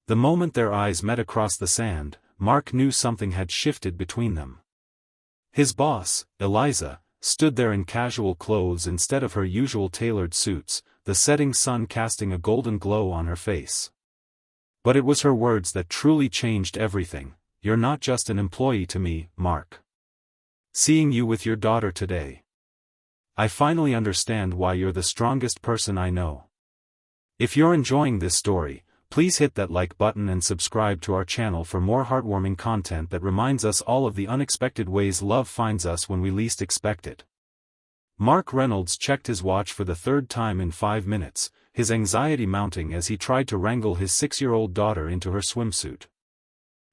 The moment their eyes met across the sand, Mark knew something had shifted between them. His boss, Eliza, stood there in casual clothes instead of her usual tailored suits, the setting sun casting a golden glow on her face. But it was her words that truly changed everything. "You're not just an employee to me, Mark. Seeing you with your daughter today, I finally understand why you're the strongest person I know." If you're enjoying this story, please hit that like button and subscribe to our channel for more heartwarming content that reminds us all of the unexpected ways love finds us when we least expect it. Mark Reynolds checked his watch for the third time in 5 minutes, his anxiety mounting as he tried to wrangle his 6-year-old daughter into her swimsuit.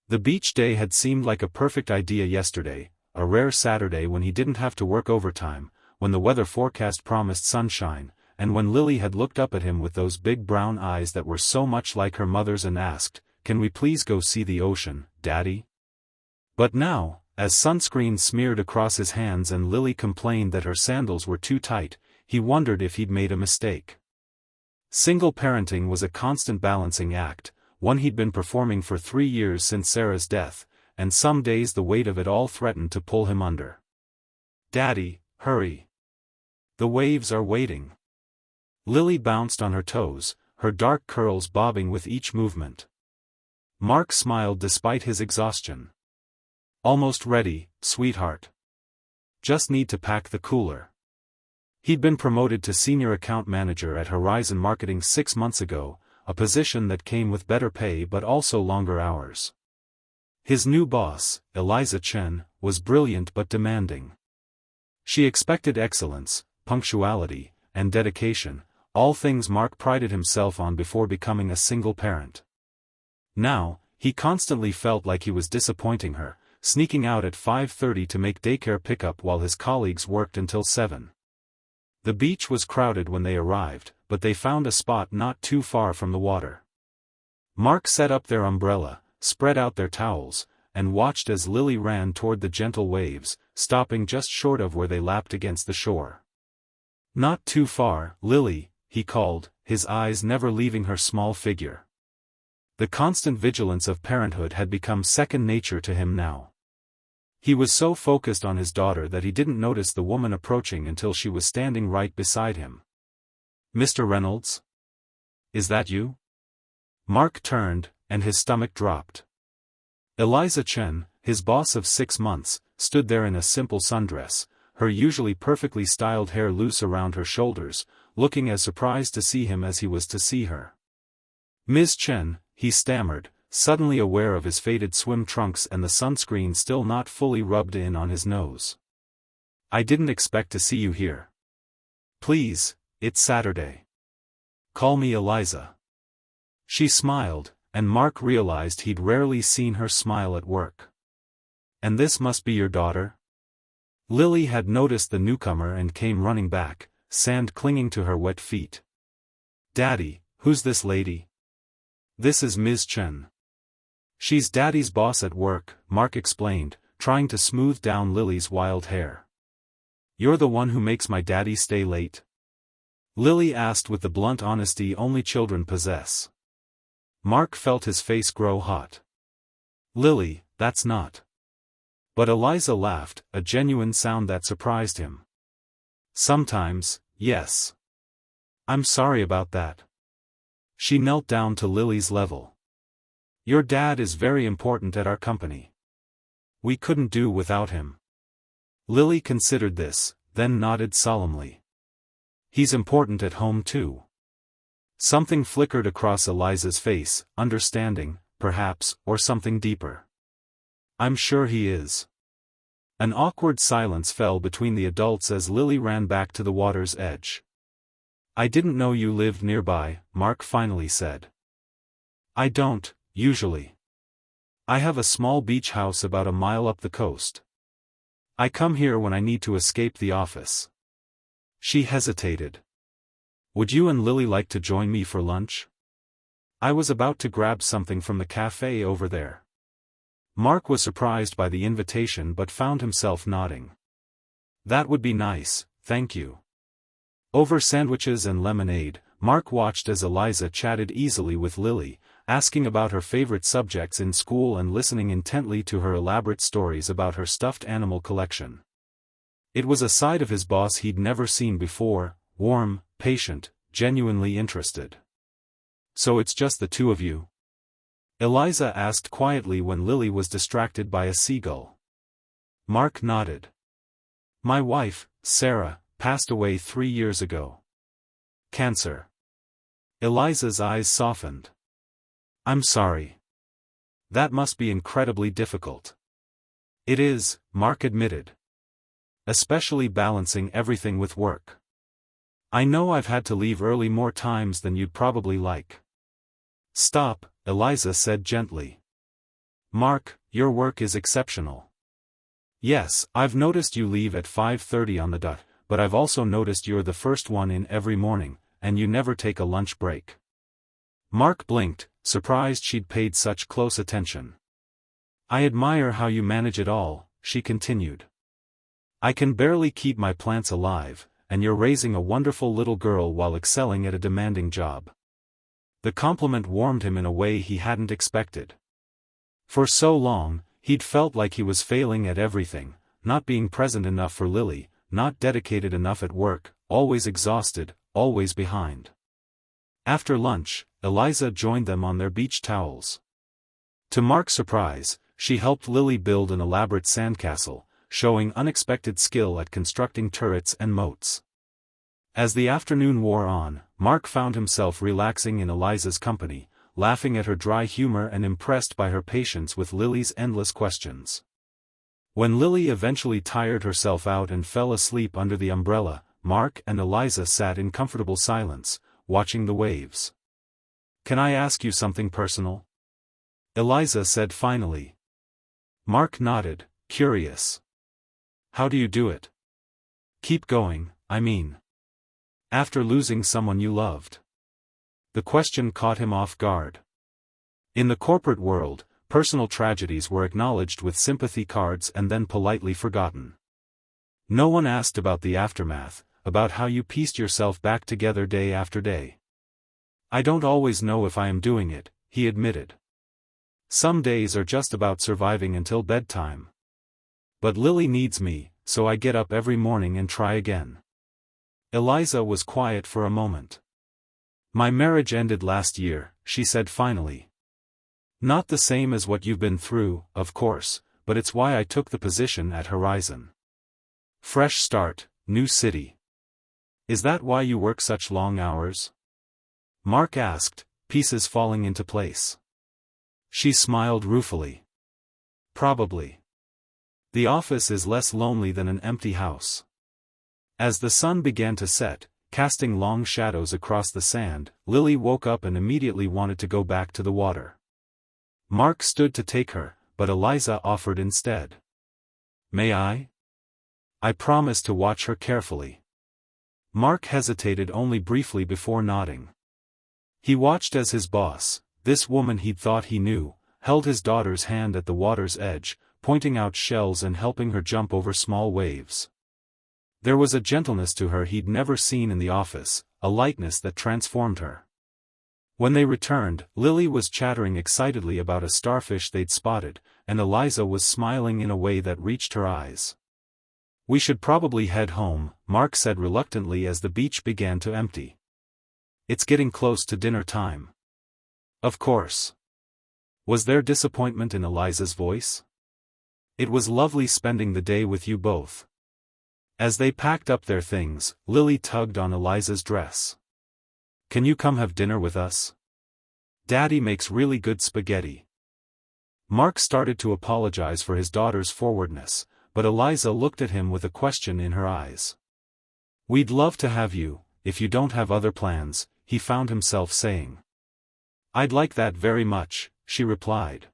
The beach day had seemed like a perfect idea yesterday, a rare Saturday when he didn't have to work overtime, when the weather forecast promised sunshine, and when Lily had looked up at him with those big brown eyes that were so much like her mother's and asked, "Can we please go see the ocean, Daddy?" But now, as sunscreen smeared across his hands and Lily complained that her sandals were too tight, he wondered if he'd made a mistake. Single parenting was a constant balancing act, one he'd been performing for 3 years since Sarah's death, and some days the weight of it all threatened to pull him under. "Daddy, hurry. The waves are waiting." Lily bounced on her toes, her dark curls bobbing with each movement. Mark smiled despite his exhaustion. "Almost ready, sweetheart. Just need to pack the cooler." He'd been promoted to senior account manager at Horizon Marketing 6 months ago, a position that came with better pay but also longer hours. His new boss, Eliza Chen, was brilliant but demanding. She expected excellence, punctuality, and dedication, all things Mark prided himself on before becoming a single parent. Now, he constantly felt like he was disappointing her, sneaking out at 5:30 to make daycare pickup while his colleagues worked until 7. The beach was crowded when they arrived, but they found a spot not too far from the water. Mark set up their umbrella, spread out their towels, and watched as Lily ran toward the gentle waves, stopping just short of where they lapped against the shore. "Not too far, Lily," he called, his eyes never leaving her small figure. The constant vigilance of parenthood had become second nature to him now. He was so focused on his daughter that he didn't notice the woman approaching until she was standing right beside him. "Mr. Reynolds? Is that you?" Mark turned, and his stomach dropped. Eliza Chen, his boss of 6 months, stood there in a simple sundress, her usually perfectly styled hair loose around her shoulders, looking as surprised to see him as he was to see her. "Ms. Chen," he stammered, suddenly aware of his faded swim trunks and the sunscreen still not fully rubbed in on his nose. "I didn't expect to see you here. Please, it's Saturday. Call me Eliza." She smiled, and Mark realized he'd rarely seen her smile at work. "And this must be your daughter?" Lily had noticed the newcomer and came running back, sand clinging to her wet feet. "Daddy, who's this lady?" "This is Ms. Chen. She's Daddy's boss at work," Mark explained, trying to smooth down Lily's wild hair. "You're the one who makes my daddy stay late?" Lily asked with the blunt honesty only children possess. Mark felt his face grow hot. "Lily, that's not." But Eliza laughed, a genuine sound that surprised him. "Sometimes, yes. I'm sorry about that." She knelt down to Lily's level. "Your dad is very important at our company. We couldn't do without him." Lily considered this, then nodded solemnly. "He's important at home too." Something flickered across Eliza's face, understanding, perhaps, or something deeper. "I'm sure he is." An awkward silence fell between the adults as Lily ran back to the water's edge. "I didn't know you lived nearby," Mark finally said. "I don't, usually. I have a small beach house about a mile up the coast. I come here when I need to escape the office." She hesitated. "Would you and Lily like to join me for lunch? I was about to grab something from the cafe over there." Mark was surprised by the invitation but found himself nodding. "That would be nice, thank you." Over sandwiches and lemonade, Mark watched as Eliza chatted easily with Lily, asking about her favorite subjects in school and listening intently to her elaborate stories about her stuffed animal collection. It was a side of his boss he'd never seen before, warm, patient, genuinely interested. "So it's just the two of you?" Eliza asked quietly when Lily was distracted by a seagull. Mark nodded. "My wife, Sarah, passed away 3 years ago. Cancer." Eliza's eyes softened. "I'm sorry. That must be incredibly difficult." "It is," Mark admitted. "Especially balancing everything with work. I know I've had to leave early more times than you'd probably like." "Stop," Eliza said gently. "Mark, your work is exceptional. Yes, I've noticed you leave at 5:30 on the dot, but I've also noticed you're the first one in every morning, and you never take a lunch break." Mark blinked, surprised she'd paid such close attention. "I admire how you manage it all," she continued. "I can barely keep my plants alive, and you're raising a wonderful little girl while excelling at a demanding job." The compliment warmed him in a way he hadn't expected. For so long, he'd felt like he was failing at everything, not being present enough for Lily, not dedicated enough at work, always exhausted, always behind. After lunch, Eliza joined them on their beach towels. To Mark's surprise, she helped Lily build an elaborate sandcastle, showing unexpected skill at constructing turrets and moats. As the afternoon wore on, Mark found himself relaxing in Eliza's company, laughing at her dry humor and impressed by her patience with Lily's endless questions. When Lily eventually tired herself out and fell asleep under the umbrella, Mark and Eliza sat in comfortable silence, watching the waves. "Can I ask you something personal?" Eliza said finally. Mark nodded, curious. "How do you do it? Keep going, I mean. After losing someone you loved." The question caught him off guard. In the corporate world, personal tragedies were acknowledged with sympathy cards and then politely forgotten. No one asked about the aftermath, about how you pieced yourself back together day after day. "I don't always know if I am doing it," he admitted. "Some days are just about surviving until bedtime. But Lily needs me, so I get up every morning and try again." Eliza was quiet for a moment. "My marriage ended last year," she said finally. "Not the same as what you've been through, of course, but it's why I took the position at Horizon. Fresh start, new city. Is that why you work such long hours?" Mark asked, pieces falling into place. She smiled ruefully. "Probably. The office is less lonely than an empty house." As the sun began to set, casting long shadows across the sand, Lily woke up and immediately wanted to go back to the water. Mark stood to take her, but Eliza offered instead. "May I?" "I promise to watch her carefully." Mark hesitated only briefly before nodding. He watched as his boss, this woman he'd thought he knew, held his daughter's hand at the water's edge, pointing out shells and helping her jump over small waves. There was a gentleness to her he'd never seen in the office, a lightness that transformed her. When they returned, Lily was chattering excitedly about a starfish they'd spotted, and Eliza was smiling in a way that reached her eyes. "We should probably head home," Mark said reluctantly as the beach began to empty. "It's getting close to dinner time." "Of course." Was there disappointment in Eliza's voice? "It was lovely spending the day with you both." As they packed up their things, Lily tugged on Eliza's dress. "Can you come have dinner with us? Daddy makes really good spaghetti." Mark started to apologize for his daughter's forwardness, but Eliza looked at him with a question in her eyes. "We'd love to have you, if you don't have other plans," he found himself saying. "I'd like that very much," she replied.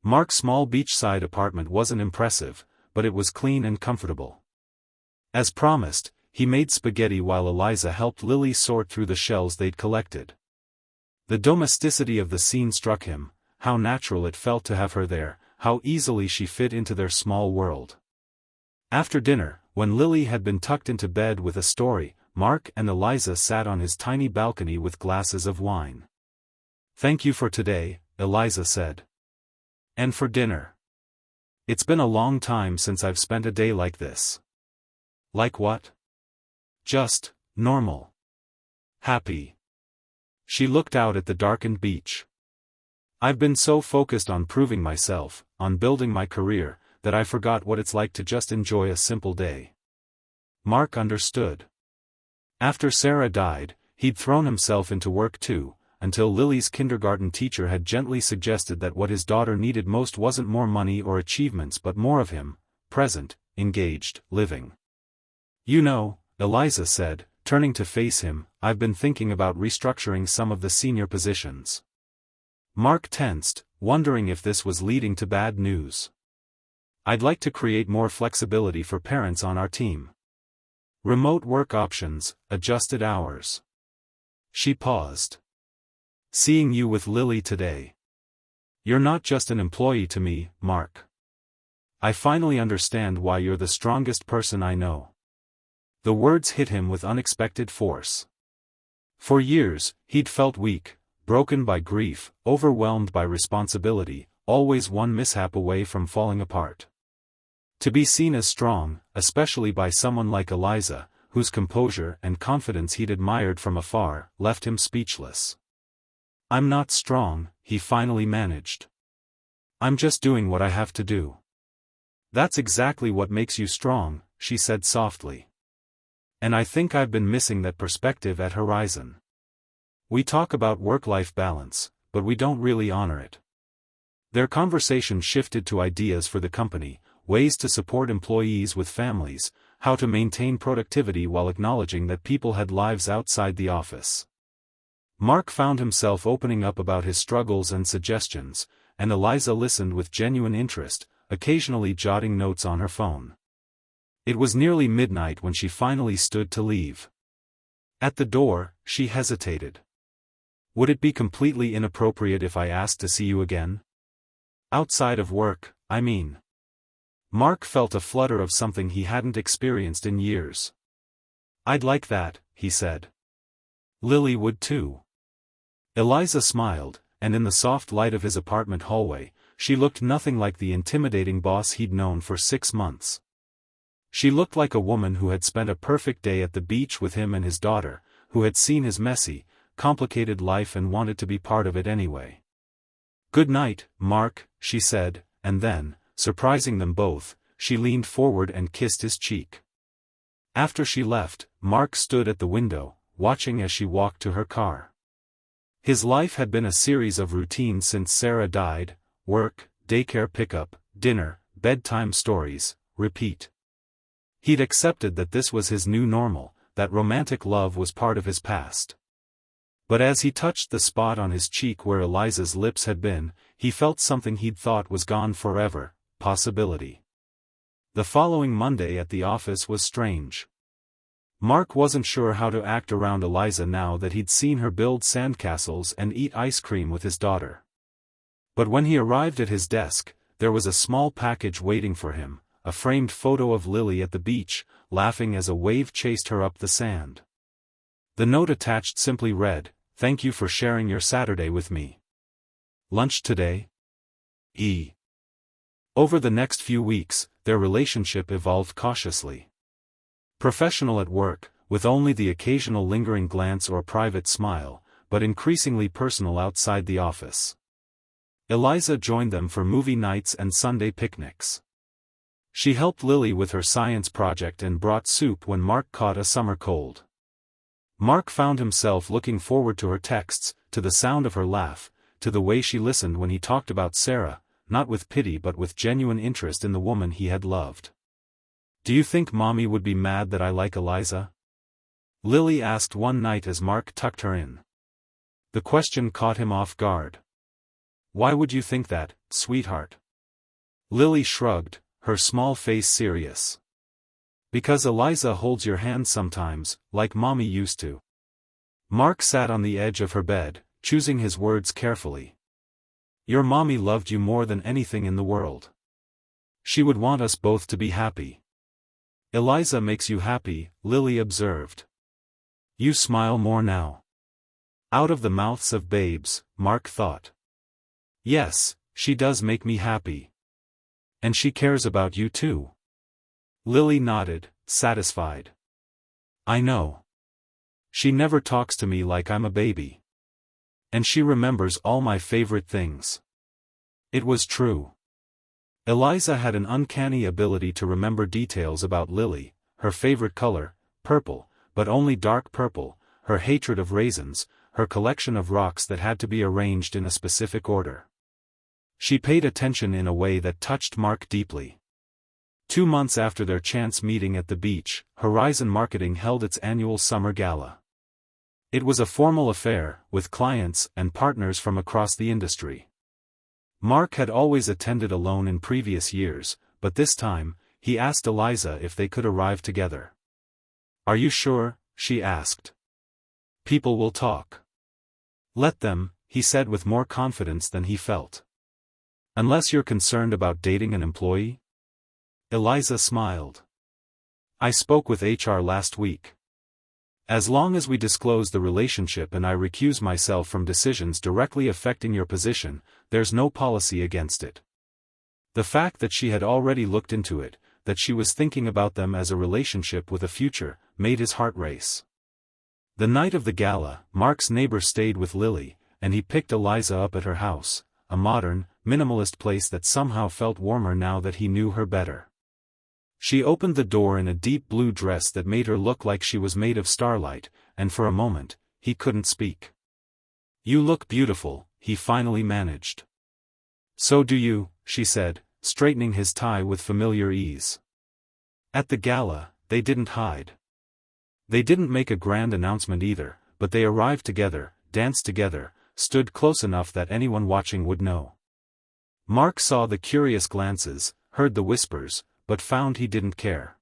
Mark's small beachside apartment wasn't impressive, but it was clean and comfortable. As promised, he made spaghetti while Eliza helped Lily sort through the shells they'd collected. The domesticity of the scene struck him, how natural it felt to have her there, how easily she fit into their small world. After dinner, when Lily had been tucked into bed with a story, Mark and Eliza sat on his tiny balcony with glasses of wine. Thank you for today, Eliza said. And for dinner. It's been a long time since I've spent a day like this. Like what? Just, normal. Happy. She looked out at the darkened beach. I've been so focused on proving myself, on building my career, that I forgot what it's like to just enjoy a simple day. Mark understood. After Sarah died, he'd thrown himself into work too, until Lily's kindergarten teacher had gently suggested that what his daughter needed most wasn't more money or achievements but more of him, present, engaged, living. You know, Eliza said, turning to face him, I've been thinking about restructuring some of the senior positions. Mark tensed, wondering if this was leading to bad news. I'd like to create more flexibility for parents on our team. Remote work options, adjusted hours. She paused. Seeing you with Lily today. You're not just an employee to me, Mark. I finally understand why you're the strongest person I know. The words hit him with unexpected force. For years, he'd felt weak, broken by grief, overwhelmed by responsibility, always one mishap away from falling apart. To be seen as strong, especially by someone like Eliza, whose composure and confidence he'd admired from afar, left him speechless. I'm not strong, he finally managed. I'm just doing what I have to do. That's exactly what makes you strong, she said softly. And I think I've been missing that perspective at Horizon. We talk about work-life balance, but we don't really honor it. Their conversation shifted to ideas for the company, ways to support employees with families, how to maintain productivity while acknowledging that people had lives outside the office. Mark found himself opening up about his struggles and suggestions, and Eliza listened with genuine interest, occasionally jotting notes on her phone. It was nearly midnight when she finally stood to leave. At the door, she hesitated. Would it be completely inappropriate if I asked to see you again? Outside of work, I mean. Mark felt a flutter of something he hadn't experienced in years. I'd like that, he said. Lily would too. Eliza smiled, and in the soft light of his apartment hallway, she looked nothing like the intimidating boss he'd known for 6 months. She looked like a woman who had spent a perfect day at the beach with him and his daughter, who had seen his messy, complicated life and wanted to be part of it anyway. Good night, Mark, she said, and then, surprising them both, she leaned forward and kissed his cheek. After she left, Mark stood at the window, watching as she walked to her car. His life had been a series of routines since Sarah died: work, daycare pickup, dinner, bedtime stories, repeat. He'd accepted that this was his new normal, that romantic love was part of his past. But as he touched the spot on his cheek where Eliza's lips had been, he felt something he'd thought was gone forever: possibility. The following Monday at the office was strange. Mark wasn't sure how to act around Eliza now that he'd seen her build sandcastles and eat ice cream with his daughter. But when he arrived at his desk, there was a small package waiting for him, a framed photo of Lily at the beach, laughing as a wave chased her up the sand. The note attached simply read, "Thank you for sharing your Saturday with me. Lunch today? E." Over the next few weeks, their relationship evolved cautiously. Professional at work, with only the occasional lingering glance or private smile, but increasingly personal outside the office. Eliza joined them for movie nights and Sunday picnics. She helped Lily with her science project and brought soup when Mark caught a summer cold. Mark found himself looking forward to her texts, to the sound of her laugh, to the way she listened when he talked about Sarah, not with pity but with genuine interest in the woman he had loved. "Do you think Mommy would be mad that I like Eliza?" Lily asked one night as Mark tucked her in. The question caught him off guard. "Why would you think that, sweetheart?" Lily shrugged, her small face serious. "Because Eliza holds your hand sometimes, like Mommy used to." Mark sat on the edge of her bed, choosing his words carefully. "Your Mommy loved you more than anything in the world. She would want us both to be happy." "Eliza makes you happy," Lily observed. "You smile more now." Out of the mouths of babes, Mark thought. Yes, she does make me happy. And she cares about you too. Lily nodded, satisfied. I know. She never talks to me like I'm a baby. And she remembers all my favorite things. It was true. Eliza had an uncanny ability to remember details about Lily, her favorite color, purple, but only dark purple, her hatred of raisins, her collection of rocks that had to be arranged in a specific order. She paid attention in a way that touched Mark deeply. 2 months after their chance meeting at the beach, Horizon Marketing held its annual summer gala. It was a formal affair, with clients and partners from across the industry. Mark had always attended alone in previous years, but this time, he asked Eliza if they could arrive together. Are you sure? She asked. People will talk. Let them, he said with more confidence than he felt. Unless you're concerned about dating an employee? Eliza smiled. I spoke with HR last week. As long as we disclose the relationship and I recuse myself from decisions directly affecting your position, there's no policy against it. The fact that she had already looked into it, that she was thinking about them as a relationship with a future, made his heart race. The night of the gala, Mark's neighbor stayed with Lily, and he picked Eliza up at her house, a modern, minimalist place that somehow felt warmer now that he knew her better. She opened the door in a deep blue dress that made her look like she was made of starlight, and for a moment, he couldn't speak. You look beautiful, he finally managed. So do you, she said, straightening his tie with familiar ease. At the gala, they didn't hide. They didn't make a grand announcement either, but they arrived together, danced together, stood close enough that anyone watching would know. Mark saw the curious glances, heard the whispers, but found he didn't care.